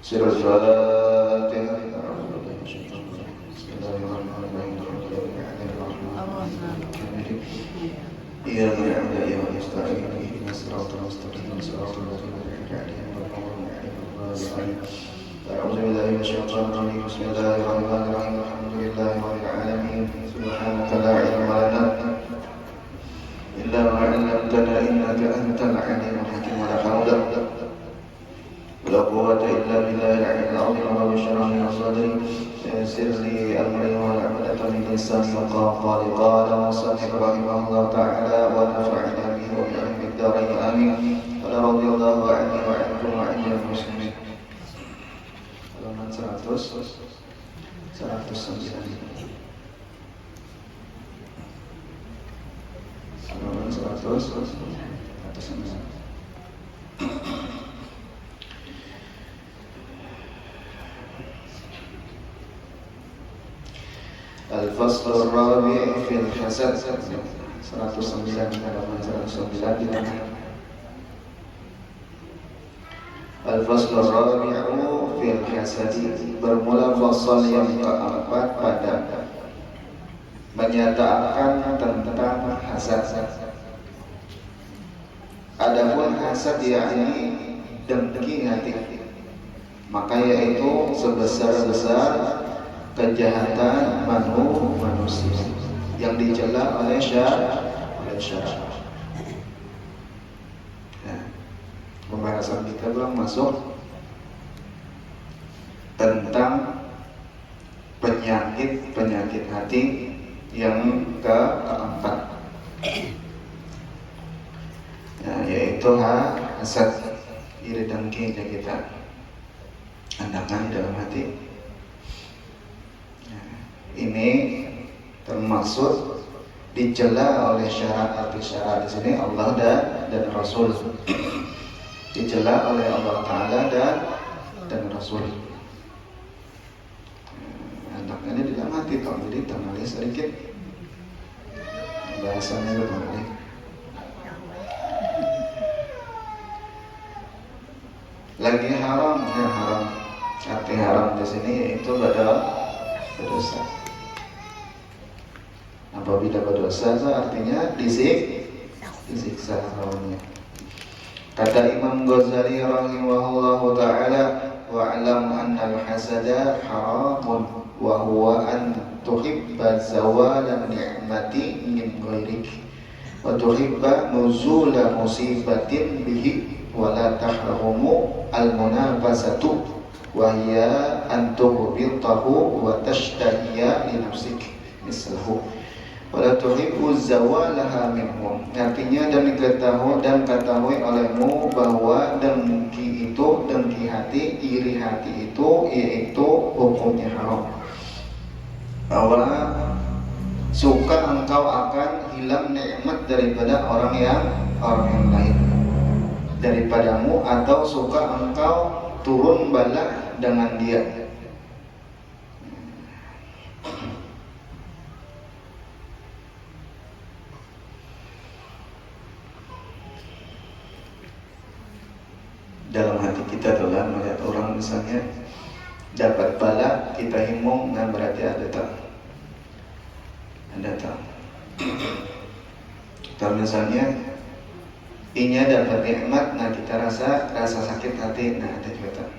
سر الفاتحة. بسم الله الرحمن الرحيم. إياك نعبد وإياك نستعين اهدنا الصراط المستقيم صراط الذين أنعمت عليهم غير المغضوب عليهم. أعوذ بالله من الشيطان الرجيم. بسم الله الرحمن الرحيم. الحمد لله رب العالمين. سبحانك لا علم لنا إلا ما علمتنا إنك أنت العليم الحكيم. ولا حول ولا قوة إلا بالله العلي العظيم. رب اشرح لي صدري ويسر لي أمري واحلل عقدة من لساني يفقهوا قولي. قال المصنف رحمه الله تعالى ونفعنا به وبعلم الدارين آمين. ورضي الله عني وعنكم وعن المسلمين. Halaman 109. Halaman 109. Al-Fasl Ar-Rabi' fil Hasad 109 halaman 109. Al-Fasl Ar-Rabi'u fil Hasad, bermula fasal yang keempat pada menyatakan tentang hasad. Adapun hasad yakni dengki hati, maka yaitu sebesar-besar kejahatan manusia yang dicela oleh syara. Nah, pembahasan kita belum masuk tentang penyakit hati yang keempat, nah, yaitu hasad, iri dengki kita andakan di dalam hati. Ini termasuk dicela oleh syarat. Arti syarat di sini Allah dan Rasul. Dicela oleh Allah Taala dan Rasul. Anaknya di dalam hati toh, jadi tamali sedikit bahasannya tamali. Lagi haram, ya haram. Arti haram di sini yaitu berdosa. Apabila berdosa itu artinya disiksa lawannya. Kata Imam Ghazali rahimahullahu ta'ala, wa'lam anna al-hasada haramun wa huwa an tuhibba zawala ni'mati min ghairik wa tuhibba nuzula musibatin bihi wa la tahrumu al-munafasatu wa hiya an tuhbitahu wa tashtahiya li nafsik mislahu wa la tuhibbu zawalaha minhum. Artinya dan ketahui olehmu bahwa dengki hati, iri hati itu yaitu hukumnya haram, bahwa suka engkau akan hilang nikmat daripada orang yang lain daripadamu, atau suka engkau turun bala dengan dia. Dalam hati kita telah melihat orang misalnya dapat bala, kita himung, nah berarti ada tak. Kalau misalnya inya dapat nikmat, nah kita rasa sakit hati, nah ada juga tak.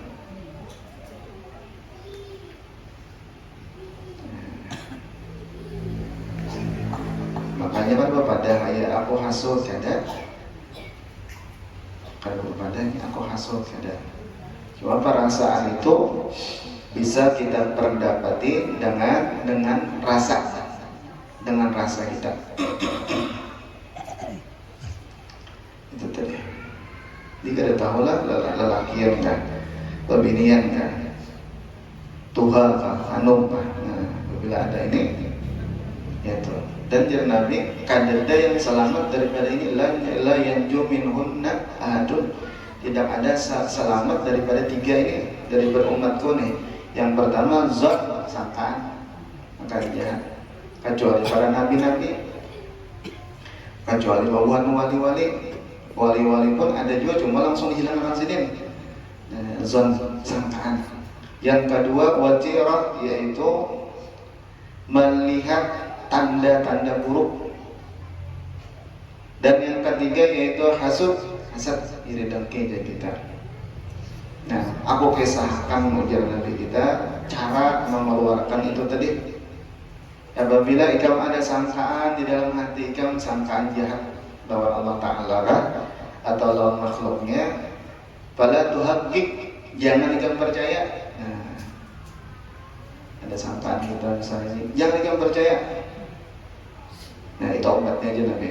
Makanya kan pada ayat aku hasud kada, kalau padanya aku hasud kada. Cuma perasaan itu bisa kita perdapati dengan rasa kita. Itu tadi. Jika ada tahulah lelakian kan, babinian kan, Tuhan kan, anum kan. Nah, bila ada ini, ya tuh. Dan jir Nabi, kadada yang selamat daripada ini, la yanju minhunna ahadun. Tidak ada selamat daripada tiga ini, dari berumatku nih. Yang pertama zat, sangkaan, maka jahat. Kecuali para nabi-nabi, kecuali wali-wali pun ada juga, cuma langsung dihilangkan sini. zon, sangkaan. Yang kedua watirah, yaitu melihat tanda-tanda buruk. Dan yang ketiga yaitu hasud, hasad, iri dengki kita. Nah, aku kisahkan ujar Nabi kita cara mengeluarkan itu tadi. Apabila ikam ada sangkaan di dalam hati ikam, sangkaan jahat lawan Allah Ta'ala atau lawan makhluknya, fala tuhaqqiq, jangan ikam percaya. Nah, ada sangkaan kita misalnya ini, jangan ikam percaya. Nah, itu obatnya aja Nabi.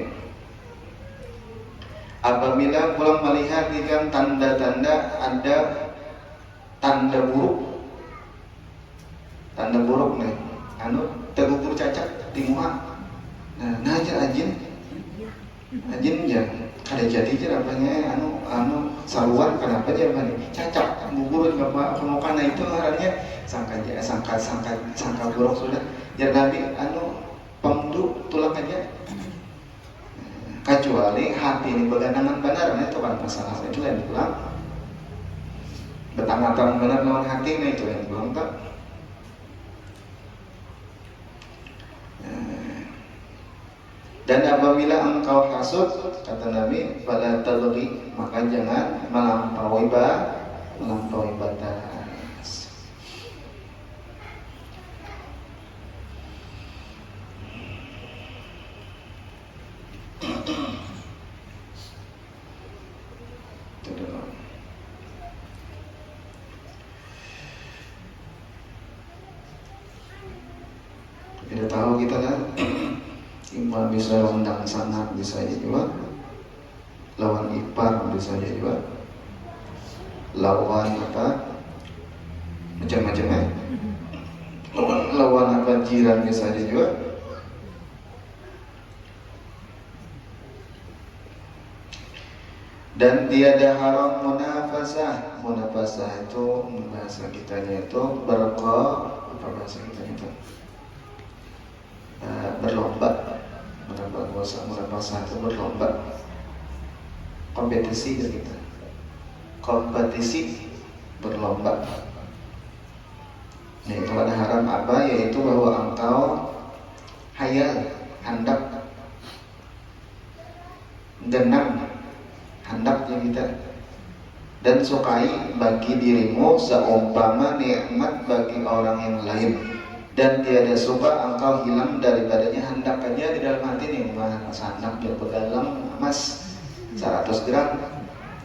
Apabila pulang melihat ikam tanda-tanda ada tanda buruk nih, tergugur cacat di muka. Nah aja ajin ya ada jadi aja apanya saluan kenapa aja apa nih cacat gugur di muka. Nah itu artinya sangka buruk sudah. Ya Nabi pemdu tulang aja. Kecuali hati ini begandangan benar, nah itu kan masalah itu yang pulang. Betang-betang benar lawan hati, nah itu yang pulang tak. Dan apabila engkau hasud, kata Nabi, fala tabghi, maka jangan melampaui batas. Tidak tahu kita kan, imam bisa undang sanad, bisa juga lawan ipar, bisa juga lawan apa macam-macam lawan apa jiran, bisa juga. Dan tiada haram munafasah. Munafasah itu bahasa kitanya itu apa bahasa kitanya itu berlomba. Munafasah itu berlomba, kompetisi gitu. Kompetisi berlomba. Nah itu ada haram apa? Yaitu bahwa engkau hayal, hendak, genam, hendaknya kita, dan sukai bagi dirimu seumpama nikmat bagi orang yang lain, dan tiada suka engkau hilang daripadanya. Hendak aja di dalam hati nih, mas hendak biar begalang emas 100 gram.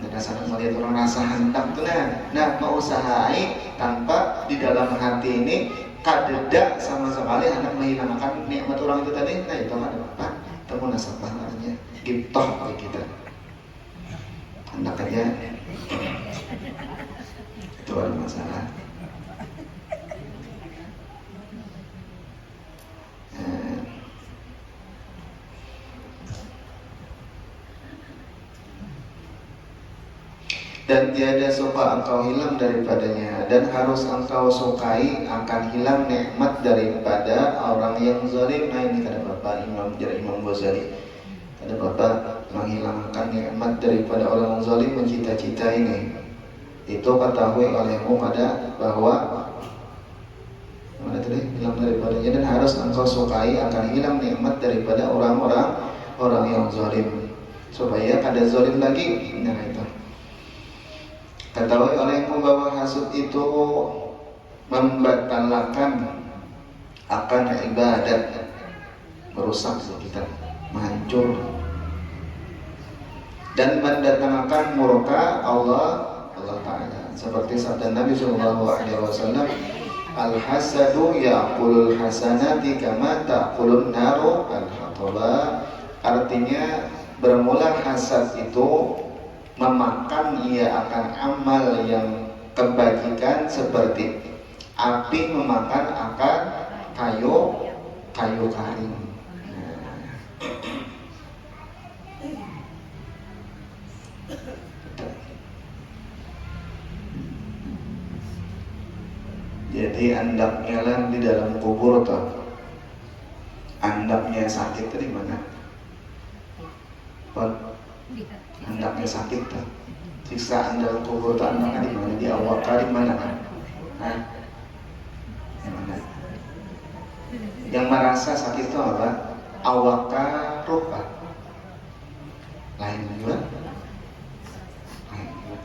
Dan rasanya melihat orang rasa hendak tuh, nah mau usahai tanpa di dalam hati ini kadedak sama sekali hendak menghilangkan nikmat orang itu tadi. Nah itu ada apa? Temu nasabah namanya giptoh bagi kita. Hendak aja itu ada masalah. Dan tiada suka engkau hilang daripadanya, dan harus engkau sukai akan hilang nikmat daripada orang yang zalim. Nah ini kata Bapak Imam Ghazali, kata Bapak, menghilangkan nikmat daripada orang yang zalim mencita-cita ini, itu ketahui olehmu pada bahwa mana tadi hilang daripadanya, dan harus engkau sukai akan hilang nikmat daripada orang yang zalim, supaya kada zalim lagi. Nah itu ketahui olehmu bahwa hasud itu membatalkan akan ibadat, merusak kita, menghancur, dan mendatangkan murka Allah Ta'ala. Seperti sabda Nabi SAW, al-hasadu ya'kulul hasanati kama ta'kulun naru al-hataba. Artinya bermula hasad itu memakan ia akan amal yang kebajikan seperti api memakan akan kayu karing. Jadi andaknya di dalam kubur tuh, andaknya sakit itu di mana? Hendaknya sakit tuh, siksaan dalam kubur itu anaknya di mana? Di awak di mana? Hah? Di mana? Yang merasa sakit itu apa? Awaka rupa. Lain juga. Lain juga.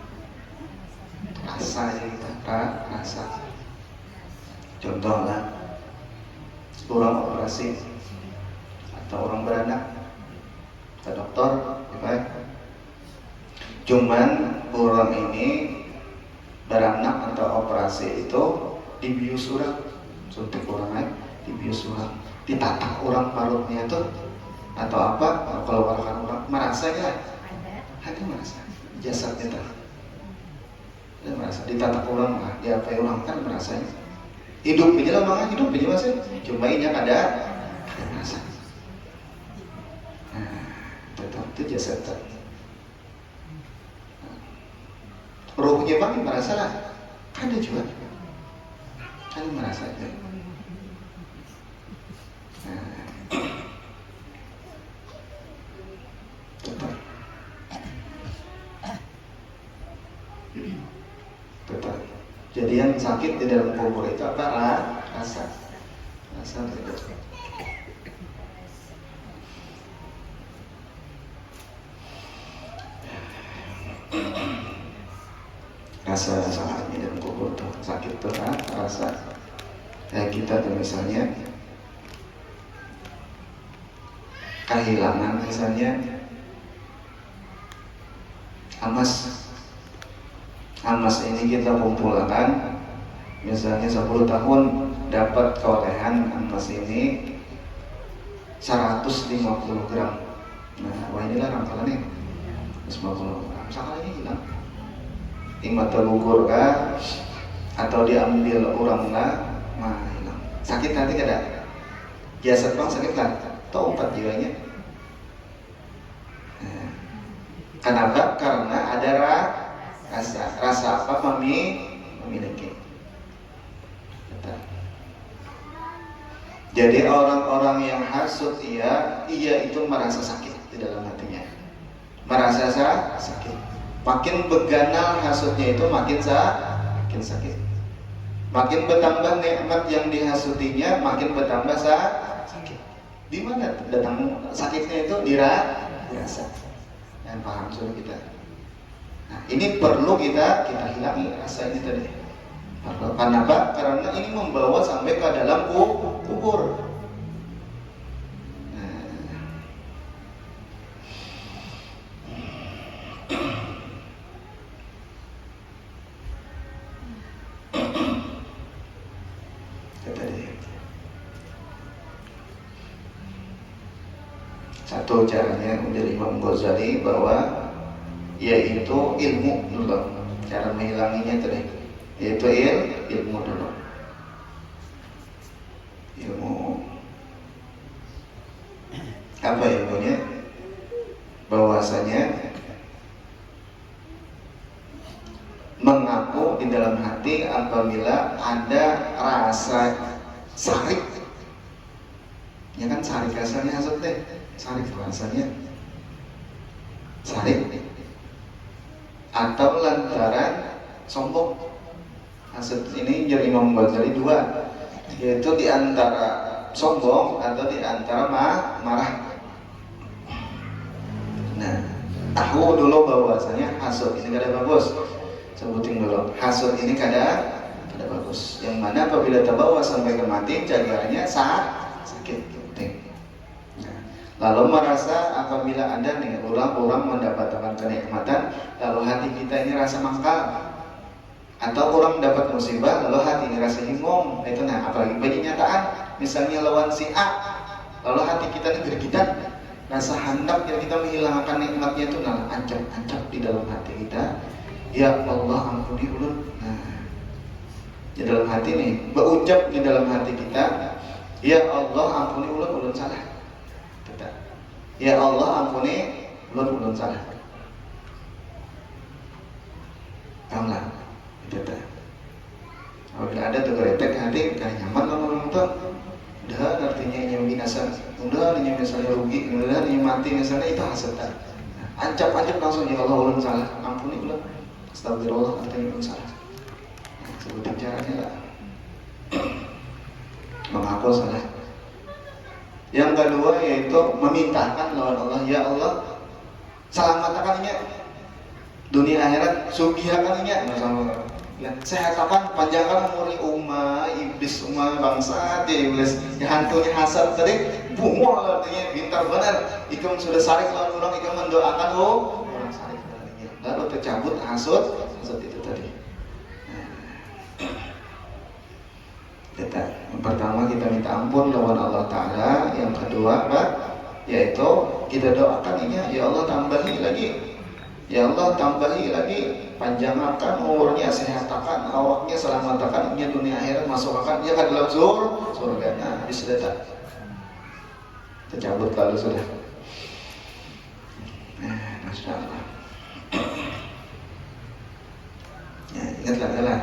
Rasa aja kita, rasa. Contohnya, orang operasi atau orang beranak ke dokter, ya. Cuman orang ini beranak atau operasi itu dibius orang, suntik orang lain, dibius orang, ditatak orang parutnya itu atau apa, kalau orang merasa ya, hati merasa, jasadnya tak, dia merasa ditatak orang lah, diapain orang kan merasanya, hidup aja lah orang hidup aja masih, cuma ini ada merasa, nah, itu jasad tak. Rohnya bang merasa lah, kan dia juga, kan merasa aja. Tetap. Jadi yang sakit di dalam kubur itu apa? Rasa tidak. Rasa sakitnya dalam kubur tuh sakit tuh rasa. Kayak kita tuh misalnya kehilangan misalnya Amas ini kita kumpulkan misalnya 10 tahun dapat keolehan emas ini 150 gram. Nah, wah inilah rangkalannya 150 gram. Misalkan ini hilang, imah tergugur kah atau diambil orang lah, mah hilang. Sakit nanti kada? Jasad bang sakit lah, taubat jiwanya. Nah, kenapa? Karena ada rasa apa memiliki. Jadi orang-orang yang hasud ia itu merasa sakit di dalam hatinya, merasa sakit. Makin beganal hasudnya itu makin sakit. Makin bertambah nikmat yang dihasudinya, makin bertambah sakit. Di mana datang sakitnya itu dirasa. Dan paham sudah kita. Nah, ini perlu kita hilangi rasa ini tadi. Kenapa? Karena ini membawa sampai ke dalam kubur. Satu caranya menjadi Imam Ghazali bahwa yaitu ilmu dulu, cara menghilanginya tadi, yaitu ilmu dulu, ilmu apa ilmunya? Bahwasanya mengaku di dalam hati apabila ada rasa sarik, ya kan sarik rasanya hasut deh, sarik rasanya sarik. Atau lantaran sombong. Hasud ini jadi Imam Ghazali dua, yaitu di antara sombong atau di antara marah. Nah, tahu dulu bahwasanya hasud ini kada bagus. Sebutin dulu, hasud ini kada bagus. Yang mana apabila terbawa sampai ke mati, jagaannya sakit. Lalu merasa apabila ada nih orang mendapatkan kenikmatan, lalu hati kita ini rasa mangkal, atau orang dapat musibah, lalu hati ini rasa bingung. Itu nah, apalagi banyak nyataan, misalnya lawan si A, lalu hati kita ini gergitan, rasa hendak yang kita menghilangkan nikmatnya itu, nah ancap di dalam hati kita. Ya Allah ampuni ulun. Nah, di dalam hati nih, berucap di dalam hati kita, ya Allah ampuni ulun salah. Ya Allah ampuni ulun salah. Tahulah, itu dah. Apabila ada tuh geretek hati, kan nyaman ngomong tuh. Udah artinya yang binasa, udah ini misalnya rugi, udah ini mati misalnya, itu hasad. Ancap langsung ya Allah ulun salah, ampuni ulun. Astagfirullah artinya pun salah. Sebutin caranya lah. Mengaku salah. Yang kedua yaitu memintakan lawan Allah, ya Allah selamatkannya dunia akhirat, sugihakannya ya, sehatakan panjangkan umur umat iblis umat bangsa dia iblis ya hantunya hasad tadi bungul artinya pintar benar ikam sudah sarik lawan orang ikam mendoakan orang sarik tadinya lalu tercabut hasud itu tadi. Yang pertama kita minta ampun lawan Allah Ta'ala. Yang kedua apa? Yaitu kita doakan ini, ya Allah tambahi lagi, ya Allah tambahi lagi, panjangkan umurnya, sehatkan awaknya, selamatkan dunia akhirat, masukkan dia ke dalam surga. Nah, sudah tak tercabut lalu sudah. Masya Allah. Ya, ingatlah jalan.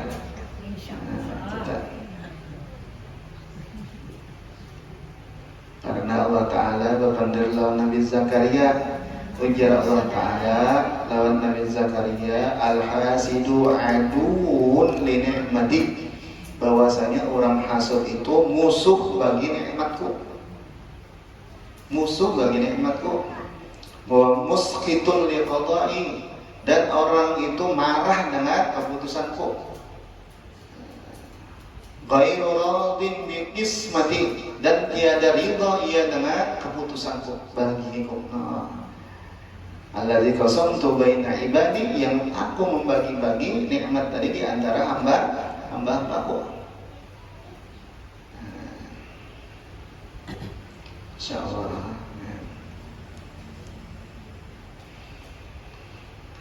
Karena Allah Ta'ala berpandir lawan Nabi Zakaria. Ujar Allah Ta'ala lawan Nabi Zakaria, al-hasidu aduun li ni'mati, bahwasanya orang hasud itu musuh bagi nikmatku, musuh bagi nikmatku. Wa muskhitun li qada'i, dan orang itu marah dengan keputusanku. Ghairu radin bi qismati, dan tiada ridha ia dengan keputusanku bagiku. Allazi qasamtu baina ibadi, yang aku membagi-bagi nikmat tadi di antara hamba-hambaku. Insyaallah.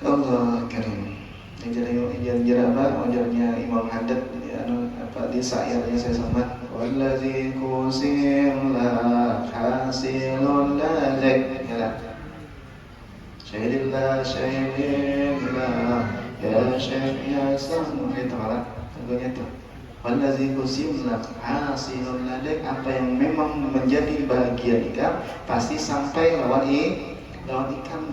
Allah karim. Jadi apa? Ujarnya Imam Haddad di syairnya saya sama. Wallazi kusim la hasilun ladzak. Syahidillah syahidillah ya syekh ya sam itu malah tentunya itu. Wallazi kusim la hasilun ladzak, apa yang memang menjadi bahagia ikan pasti sampai lawan ikan.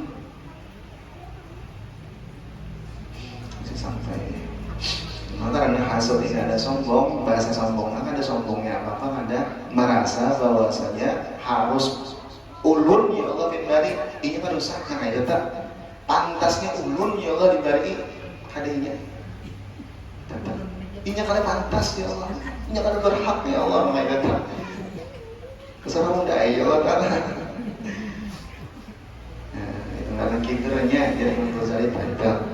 Sampai maka karena hasud ini ada sombong, bahasa sombong maka ada sombongnya apa ada merasa bahwasanya harus ulun ya Allah diberi ini kan rusak kan itu tak pantasnya ulun ya Allah diberi hadiahnya tetap ini kalian pantas ya Allah, ini kalian berhak ya Allah makanya tetap kesana muda ya Allah kan. Nah itu karena kibirnya jadi mempelajari pantas.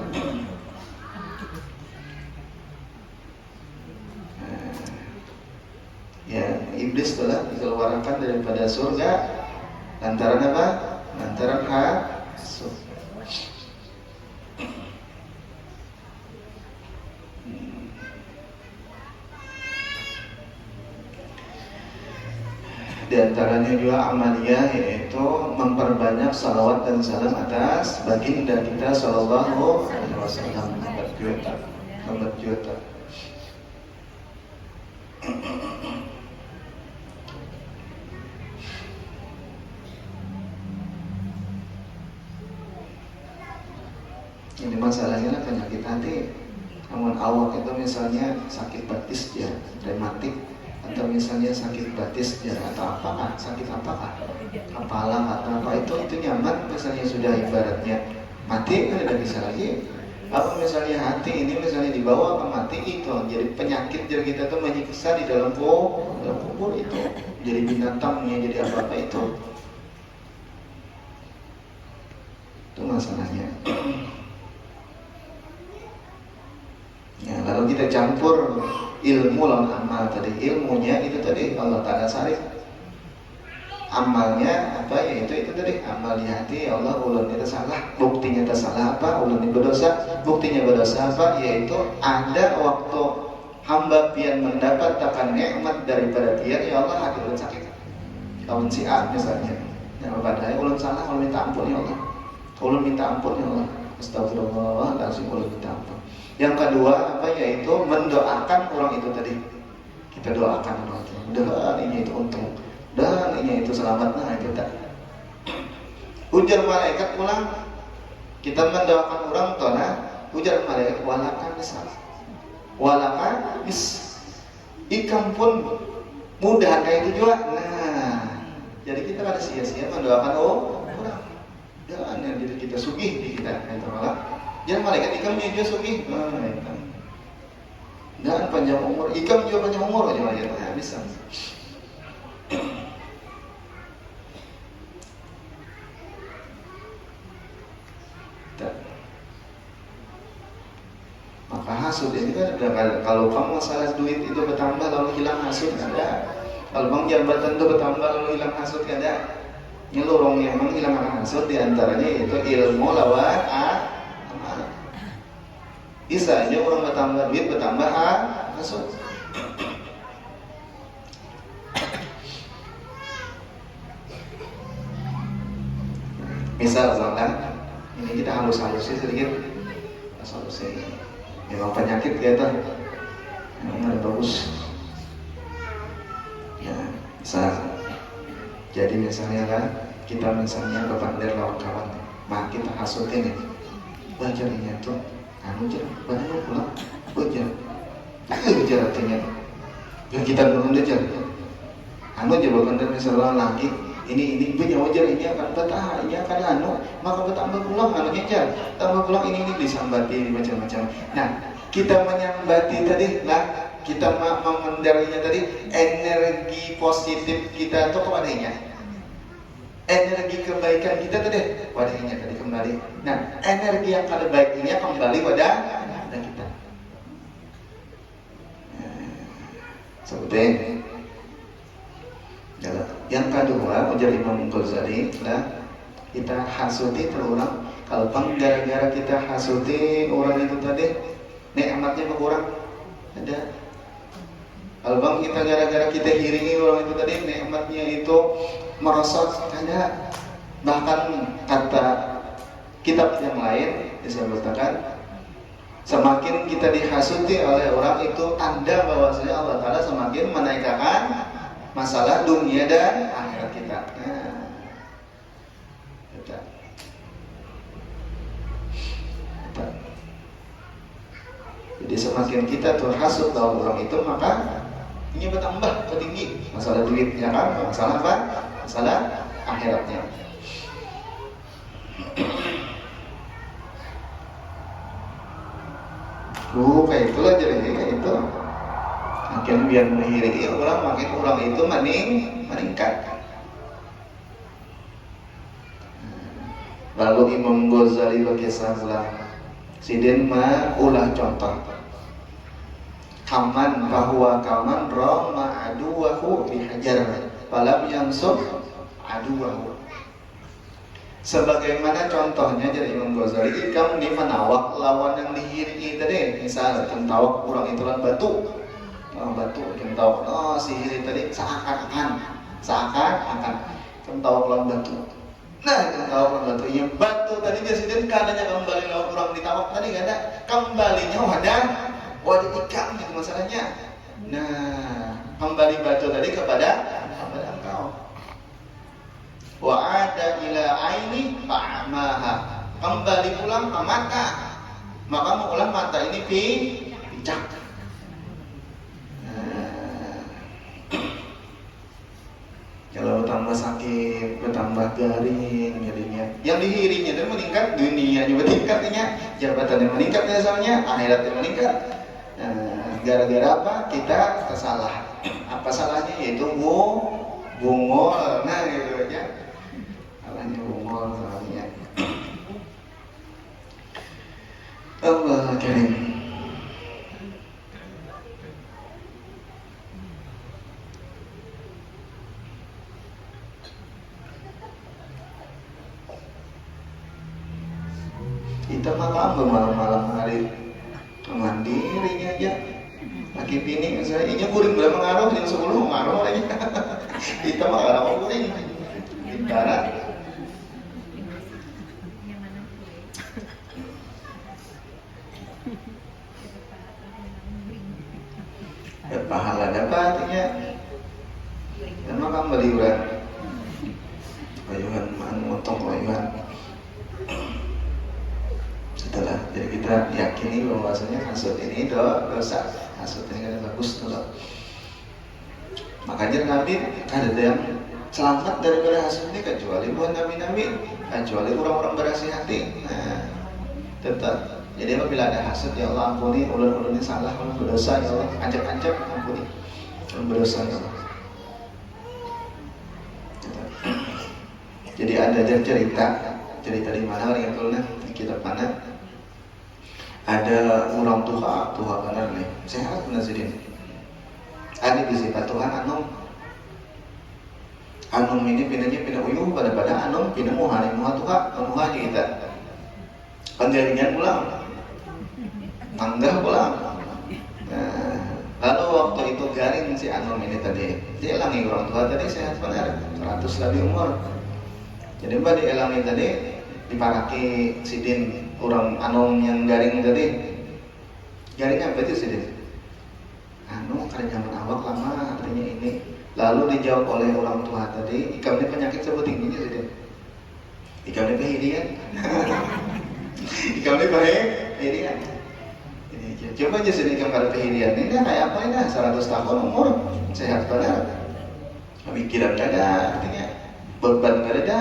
Ya, iblis telah dikeluarkan daripada surga lantaran apa? Lantaran hasud. Di antaranya juga amaliyah, yaitu memperbanyak salawat dan salam atas baginda kita sallallahu alaihi wasallam. Berjuta. Ini masalahnya lah penyakit hati. Namun awak itu misalnya sakit batis ya, rematik, atau misalnya sakit batis ya, atau apakah sakit apakah, kepala atau apa itu nyaman. Misalnya sudah ibaratnya mati kan tidak bisa lagi. Apa misalnya hati ini misalnya dibawa ke mati itu jadi penyakit, jadi kita tuh menyiksa di dalam kubur itu, jadi binatangnya jadi apa itu masalahnya. Ya, lalu kita campur ilmu lawan amal tadi. Ilmunya itu tadi Allah Ta'ala sarif. Amalnya apa? Yaitu itu tadi amal di hati. Ya Allah ulun itu salah, buktinya itu salah apa? Ulun itu berdosa, buktinya berdosa apa? Yaitu ada waktu hamba pian mendapatkan nikmat daripada pian, ya Allah hati ulun sakit. Lawan si A misalnya. Ya padahal ulun salah, ulun minta ampun ya Allah. Ulun minta ampun ya Allah. Astagfirullah, langsung ulun minta ampun. Yang kedua apa? Yaitu mendoakan orang itu tadi. Kita doakan orang itu. Dan ini itu untung. Dan ini itu selamat. Nah itu tak. Ujar malaikat pulang. Kita mendoakan orang tuh nah. ujar malaikat walakan misal. Walakan ikam pun mudah kayak itu juga. Nah, jadi kita kada sia-sia mendoakan orang. Jangan yang diri kita sugih di kita itu malah. Jangan malaikat ikamnya juga sugih. Dan panjang umur, ikam juga panjang umur aja malaikat. Nah, bisa. Maka hasud ini kan kalau kamu masalah duit itu bertambah lalu hilang hasud ada. Kalau bang jabatan itu bertambah lalu hilang hasud ada. Nyelurong yang memang hilang hasud diantaranya itu ilmu lawan amal. Bisa aja orang bertambah duit bertambah hasud. Misal misalkan ini kita halus-halusin sedikit solusi. Memang penyakit ya tuh, memang ada bagus. Ya, bisa. Jadi misalnya kan, kita misalnya berpandai lawan kawan, maka kita hasutin ya, belajarnya tuh, anu jar, banyak pulang, belajar artinya. Yang kita belum belajar, anu jar berpandai misalnya lagi, ini punya wajar ini akan betah, ini akan anu, maka bertambah pulang anunya jar, tambah pulang ini disambati macam-macam. Nah, kita menyambati tadi lah, kita mengendalinya tadi energi positif kita itu kepadanya, energi kebaikan kita tadi wadahnya tadi kembali. Nah, energi yang kada baiknya kembali pada kita. Seperti yang kedua, ujar Imam Ghazali lah, kita hasuti orang. Kalau gara-gara kita hasuti orang itu tadi, nikmatnya berkurang. Ada. Kalau bang kita gara-gara kita hiringi orang itu tadi, nikmatnya itu merosot. Ada. Bahkan kata kitab yang lain disebutkan, semakin kita dihasuti oleh orang itu tanda bahwasanya Allah Ta'ala semakin menaikkan masalah dunia dan akhirat kita. Jadi semakin kita terhasut oleh orang itu, maka ini bertambah tinggi masalah duitnya kan, masalah apa? Masalah akhiratnya. Kayak itulah jadinya kayak itu. Makin biar mengiringi orang, makin orang itu meningkat. Lalu Imam Ghazali berkisahlah, sidin ulah contoh. Kaman bahwa kaman rama aduwahu bihajar, falam yansub aduwahu. Sebagaimana contohnya jadi Imam Ghazali, ikam di menawak lawan yang dihiringi tadi. Misal tawak orang itu lan batu. Batu yang tahu sihir tadi seakan-akan tahu lawan batu. Nah, yang tahu lawan batu yang batu tadi biasanya kadanya kembali lawan orang ditawak tadi kan ada kembalinya wadah ikan gitu masalahnya. Nah, kembali batu tadi kepada engkau. Wa ada ila aini fa'amaha, kembali pulang ke mata, maka mau ulang mata ini pijak. Kalau bertambah sakit, bertambah garing jadinya. Yang dihiringnya itu meningkat, dunianya meningkatnya, jabatannya meningkat misalnya, akhiratnya meningkat. Gara-gara apa? Kita kesalah. Apa salahnya? Yaitu bungol, nah gitu aja. Salahnya bungol, salahnya. Allah Karim. Kita malam malam hari mandirinya aja. Laki bini misalnya, ini kuring boleh mengaruh jam 10 mengaruh lagi. Kita mengaruh kuring. Ibarat. Ya pahala dapat artinya. Dan maka beli urat. Ayuhan motong ayuhan. Itulah, jadi kita yakini bahwasanya hasud ini dosa. Hasud ini kan bagus tuh. Makanya Nabi ada yang selamat daripada hasud ini kecuali buat nabi-nabi, kecuali orang-orang berasih hati. Nah, tetap. Jadi apabila ada hasud, ya Allah ampuni, ulun-ulun ini salah, ulun berdosa, ya Allah ancap-ancap ampuni, ulun berdosa ya Allah. Jadi ada cerita di mana orang yang tulisnya di kitab mana ada orang tua benar nih, sehat benar sih dia. Ada di sifat Tuhan Anum ini pindah uyuh pada Anum pindah muhani muhatuha muhani kita penjaringan pulang manggah pulang. Nah, lalu waktu itu garing si Anum ini tadi dielangi orang tua tadi sehat benar 100 lebih umur. Jadi mbak dielangi tadi diparaki sidin orang Anum yang garing tadi. Garingnya apa itu sidin? Anu karena zaman awak lama artinya ini. Lalu dijawab oleh orang tua tadi, ikamnya penyakit sebut tingginya sidin. Ikamnya kehidian. Ikamnya kehidian. Coba aja sini ikam kada kehidian. Ini kayak apa ini? 100 tahun umur sehat pada. Pemikiran kada artinya beban kada.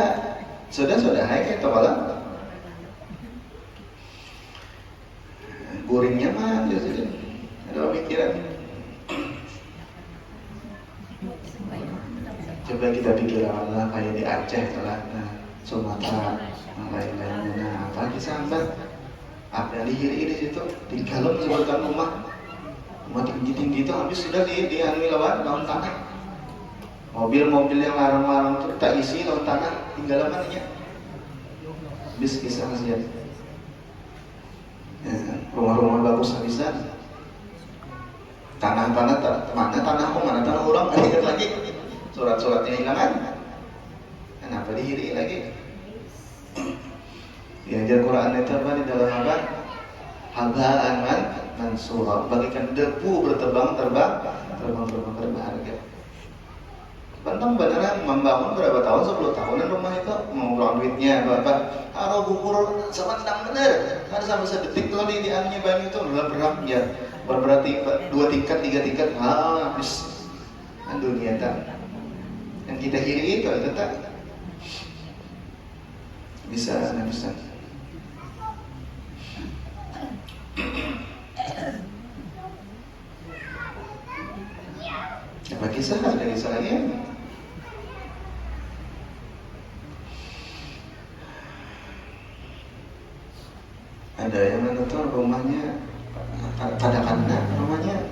Sudah hai kayak kepala. Guringnya mah jadi ada pemikiran. Coba kita pikir Allah kayak di Aceh telah, Sumatera, lain-lainnya. Nah, apa kisah apa yang dihiri di situ? Di kalem sebutan rumah tinggi-tinggi itu habis sudah di anu lawan lawan tanah. Mobil-mobil yang larang-larang itu tak isi lawan tanah, tinggal apa nih? Bis kisah kasihan. Rumah-rumah bagus habisan. Tanah-tanah mana tanah orang ingat lagi. Surat-suratnya hilangan. Kenapa dihiri lagi? Diajar Quran itu apa di dalam apa? Habaan mansura, bagikan debu terbang berharga. Bantang beneran membangun berapa tahun? 10 tahunan rumah itu mengulang duitnya berapa? Kalau gugur sama tentang bener, kan sampai sedetik tuh di anunya banyak itu udah berat ya. Berarti 2 tingkat 3 tingkat habis. Dunia tak. Yang kita hiri itu tak bisa. Apa kisah ada kisahnya? Ada yang menonton rumahnya kadang-kadang rumahnya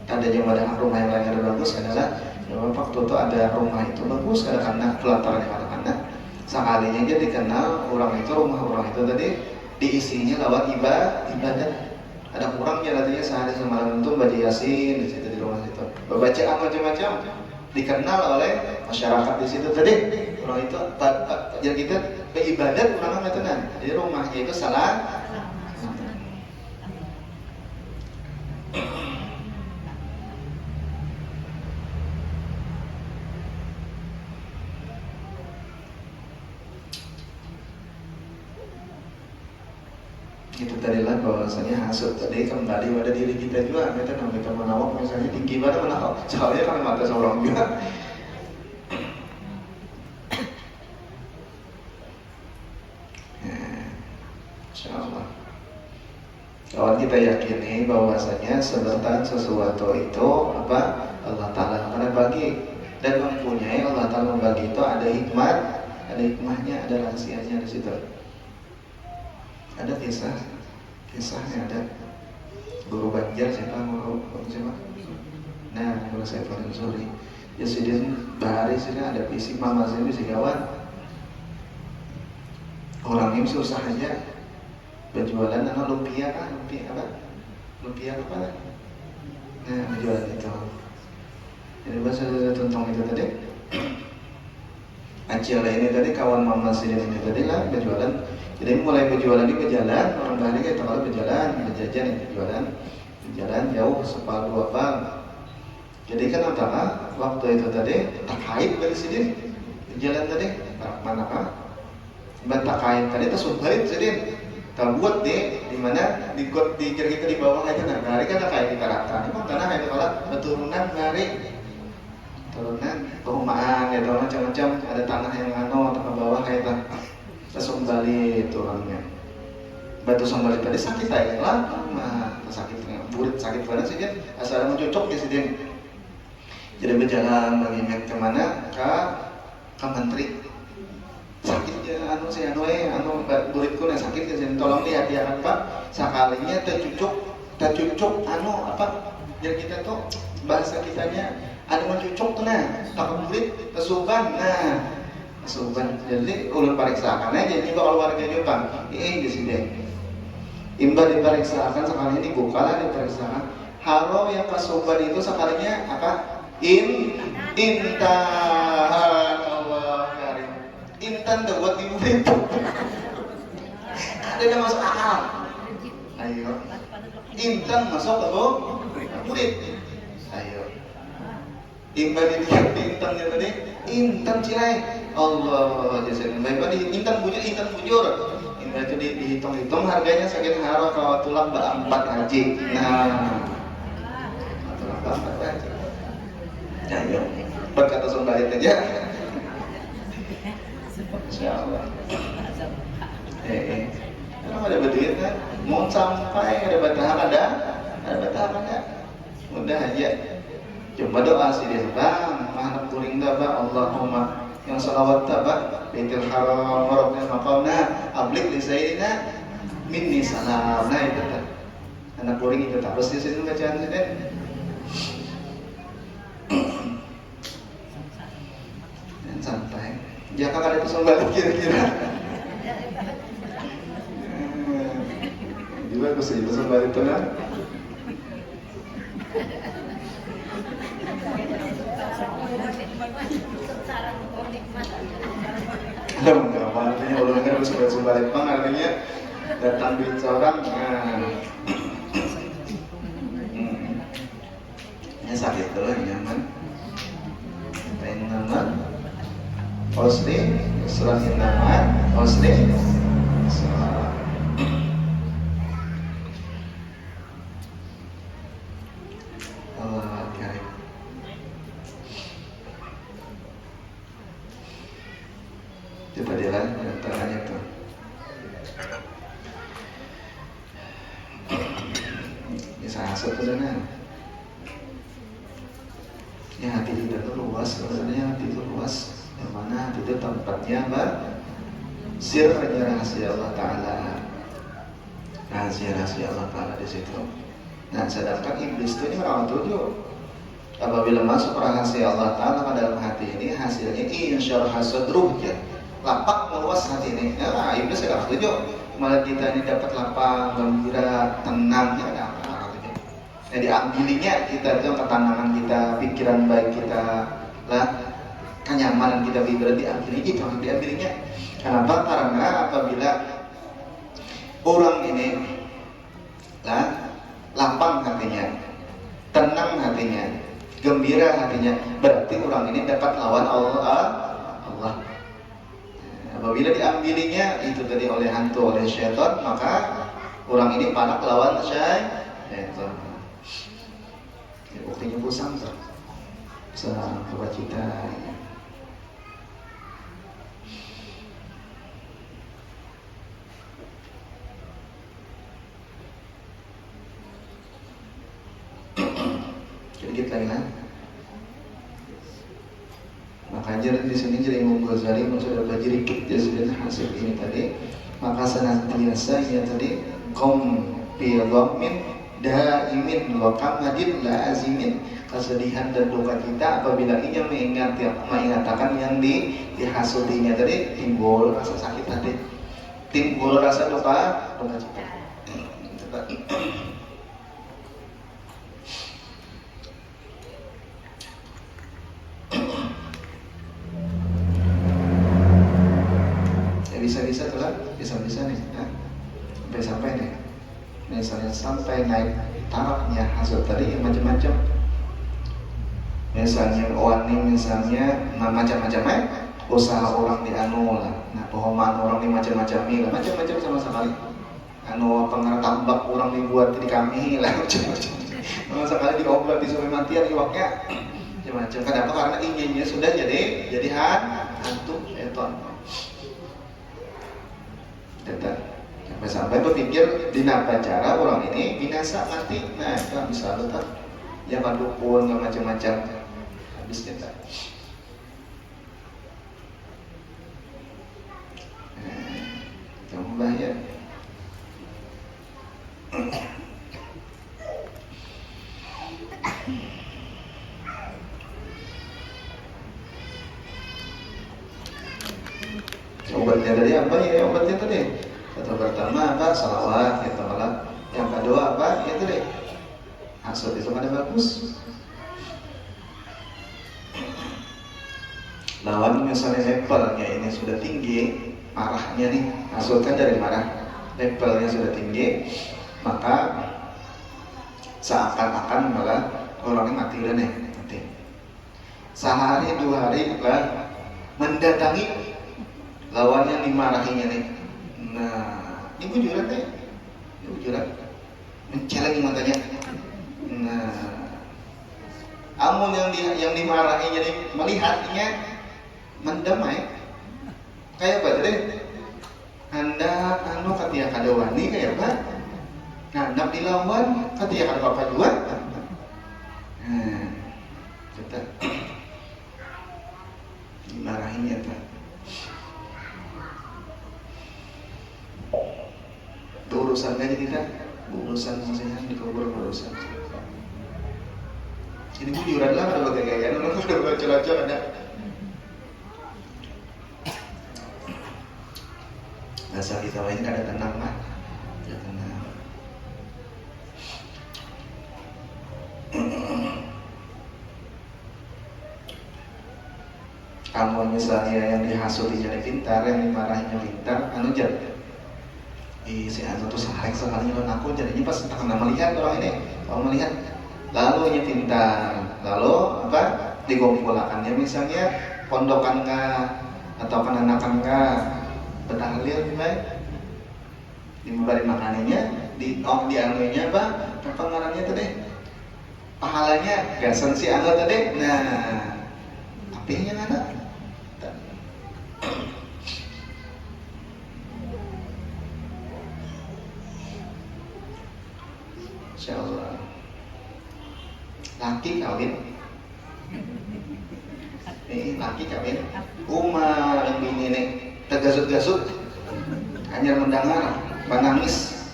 ada yang ada rumah yang lain ada bagus adalah waktu itu ada rumah itu bagus kadang-kadang pelatarannya kadang-kadang sekalinya dia dikenal orang itu rumah orang itu tadi diisinya lewat ibadah ada kurangnya nantinya sehari semalam itu baca yasin di situ di rumah itu bacaan macam-macam dikenal oleh masyarakat di situ tadi orang itu jadi kita beribadat orang itu kan jadi rumahnya itu salah. Itu tadilah bahwasanya hasud tadi kembali pada diri kita juga. Kita namanya menawak misalnya tinggi pada menawak. Soalnya kalau mata seorang juga. Insyaallah. Kawan kita yakini bahwasanya sesuatu itu apa Allah Taala akan bagi dan mempunyai Allah Taala membagi itu ada hikmahnya, ada rahasianya di situ. Ada kisahnya ada guru Banjar siapa? Nah, guru saya Fadil Zuri. Ya sidin bahari sini ada visi mama sini bisa kawan. Orang ini susah aja berjualan lumpia apa? Nah, berjualan itu. Jadi bahasa tentang itu tadi. Acil ini tadi kawan mama sidin ini tadi lah berjualan. Jadi mulai berjualan di berjalan, orang bahari kita kalau berjalan, berjajan ya berjalan jauh sepal 2 pal. Jadi kan antara waktu itu tadi terkait dari sini berjalan tadi mana apa? Takait tadi itu subait sini Kalau buat deh, di mana di kita di bawah aja nah, hari kan kayak di karatan. Emang karena kayak kalau keturunan hari turunan perumahan ya macam-macam ada tanah yang atau ke bawah kayak itu. Terus kembali turunnya. Batu sambal tadi sakit aja lah, sakit burit sakit banget sih dia. Asal mau cocok ya sih dia. Jadi berjalan bagi kemana ke menteri. Sakit ya anu buritku nah sakit ya sini tolong lihat ya kan Pak sekalinya tercucuk anu apa biar kita tuh bahasa kitanya ada mencucuk tuh nah tak burit kesuban nah kesuban jadi ulun pariksakan aja ini bakal warga Jepang di sini imba diperiksakan sekali dibuka lah diperiksakan haro yang kesuban itu sekalinya apa intahan Intan tuh buat ibu itu ada masuk akal ayo Intan masuk ke murid ayo imbang dilihat Intannya tadi Intan cirai Allah jazakallahu baik Intan bujur imbang itu dihitung-hitung harganya sakit haro kalau tulang empat haji nah tulang empat haji ayo berkata sembalik aja Insyaallah. Kalau ada berduit kan, mau sampai ada batahan enggak? Udah aja. Coba doa sih dia, Bang. Mahnap kuring dah, Bang. Allahumma yang salawat dah, Bang. Baitul Haram warabna maqamna ablik li sayyidina minni salam. Nah itu dah. Anak kuring itu tak pasti sih bacaan sih deh. Dan santai. Jangan ada pesan balik kira-kira. Juga aku sih pesan balik tuh nah. Enggak artinya kalau dengar pesan balik bang artinya datang duit seorang. Ini sakit dulu nyaman. Nyaman. Osli, surah An-Naml, Osli, Allah Karim. Coba jalan tangannya tuh. Bisa hasut ke sana. Ya hati kita tuh luas, sebenarnya hati itu luas. Yang mana itu tempatnya sirnya rahasia Allah Ta'ala rahasia Allah Ta'ala di situ. Nah sedangkan iblis itu ini orang tujuh apabila masuk rahasia Allah Ta'ala ke dalam hati ini hasilnya insyarah sadruh ya lapak meluas hati ini nah iblis tidak setuju malah kita ini dapat lapang, gembira, tenang ya ada apa jadi ambilinya kita itu ketenangan kita, pikiran baik kita lah kenyamanan kita berarti diambilnya itu diambilnya kenapa? Karena apabila orang ini lah lapang hatinya tenang hatinya gembira hatinya berarti orang ini dapat lawan Allah apabila diambilinya itu tadi oleh hantu oleh syaitan maka orang ini panak lawan syaitan buktinya pusang kewajiban sedikit lagi lah. Makanya di sini jadi Imam Ghazali sudah belajar dikit ya sudah hasil ini tadi. Maka senantiasa ya tadi kom bilamin daimin wa kamadin la azimin kesedihan dan duka kita apabila ia mengatakan yang dihasudinya tadi timbul rasa sakit tadi timbul rasa duka cita. Bisa-bisa tuh lah, bisa-bisa nih ya. Sampai nih misalnya sampai naik tarafnya hasud tadi yang macam-macam misalnya warning misalnya macam-macam usaha orang di anu lah nah pehomaan orang di macam-macam lah macam-macam sama sekali anu pengen tambak orang dibuat di kami lah macam-macam. Sekali diobrol disuruh matian iwaknya macam-macam. Kenapa? Karena inginnya sudah jadi hantu setan. Tetap sampai berpikir dinapa cara orang ini binasa mati. Nah itu bisa tetap ya dukun macam-macam habis kita. Coba ya. Obatnya dari apa ya? Obatnya tadi. Yang pertama apa? Salawat, ya malah. Yang kedua apa? Ya tadi. Hasud itu ada bagus. Lawan misalnya levelnya ini sudah tinggi, marahnya nih, hasud kan dari marah, levelnya sudah tinggi, maka seakan-akan malah orangnya mati udah nih, mati. Sehari dua hari lah mendatangi lawannya dimarahinya nih. Nah, ini bujuran deh, ini bujuran, mencelengi matanya. Nah, amun yang dimarahinya nih melihatnya mendamai, kayak apa tadi? Hendak anu katia kadawani kayak apa? Nah, hendak dilawan katia kada apa juga. Nah, kita dimarahinya apa? Urusan aja kita, urusan maksudnya di kubur urusan. Ini bujuran lah kalau pakai gaya, orang udah baca-baca ada. Masa kita ini kada tenang lah, ya tenang. Kamu misalnya yang dihasuti jadi pintar, yang dimarahinya pintar, anu jadi. Si anu tuh sehari sekali nyelon aku, jadinya pas tak kena melihat orang ini, kalau melihat, lalu nya pintar, lalu apa? Dikumpulkannya misalnya pondokan kah atau penanakan kah, betahlil gimana? Diberi makanannya, di anunya apa? Apa ngarannya tadi? Pahalanya gasan si anu tadi. Nah, apinya mana? Insyaallah. Laki kawin. Laki kawin. Umar yang bini nih tergasut-gasut. Hanya mendengar menangis.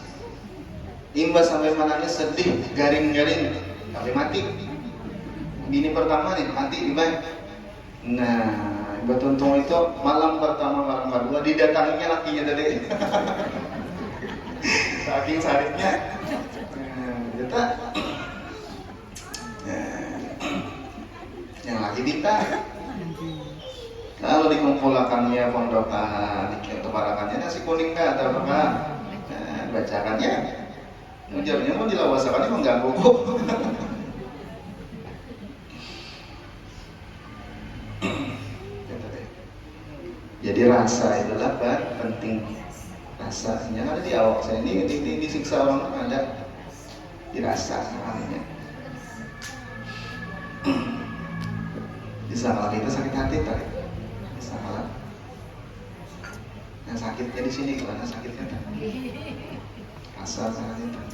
Imbas sampai menangis sedih, garing-garing, sampai mati. Bini pertama nih mati di mana? Nah, betuntung itu malam pertama malam kedua didatanginya lakinya tadi. Saking saripnya. Kita yang lagi kita lalu dikumpulkannya pondokan dikeparakannya nasi kuning kah atau apa bacakannya ujarnya mau dilawasakannya mengganggu kok. Jadi rasa itulah penting, rasanya ada di awak saya ini disiksa orang ada dirasa namanya. Bisa kalau kita sakit hati tak? Bisa kalau yang sakitnya di sini, kalau yang sakitnya tak? Rasa sakitnya tak?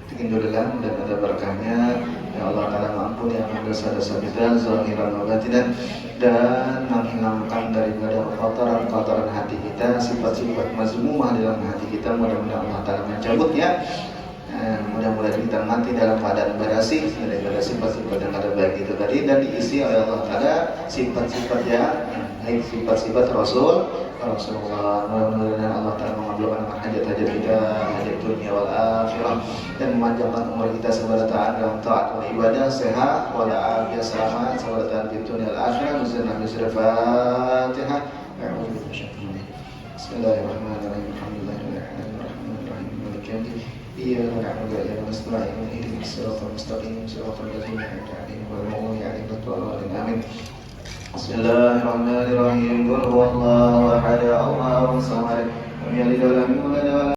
Bikin dulu dan ada berkahnya. Ya Allah Ta'ala mampun yang dosa-dosa kita zahiran wa batinan dan menghilangkan daripada kotoran-kotoran hati kita, sifat-sifat mazmumah dalam hati kita. Mudah-mudahan Allah Ta'ala mencabut ya. Mudah-mudahan kita mati dalam keadaan bersih daripada sifat-sifat yang ada baik itu tadi, dan diisi oleh Allah Ta'ala sifat-sifat yang baik, sifat-sifat Rasulullah. Mudah-mudahan Allah Ta'ala mengabulkan hajat-hajat kita, hajat dunia wal akhirah, dan memanjangkan umur kita sebagai dalam taat wal ibadah, sehat wal afiat, selamat sebagai taat di dunia wal akhirah. Bismillahirrahmanirrahim. Bismillahirrahmanirrahim. Iyyaka na'budu wa iyyaka nasta'in. Ihdinas siratal mustaqim, siratal ladzina an'amta 'alaihim ghairil maghdubi 'alaihim waladdallin. Amin. بسم الله الرحمن الرحيم قل هو الله أحد الله الصمد لم يلد ولم يولد ولم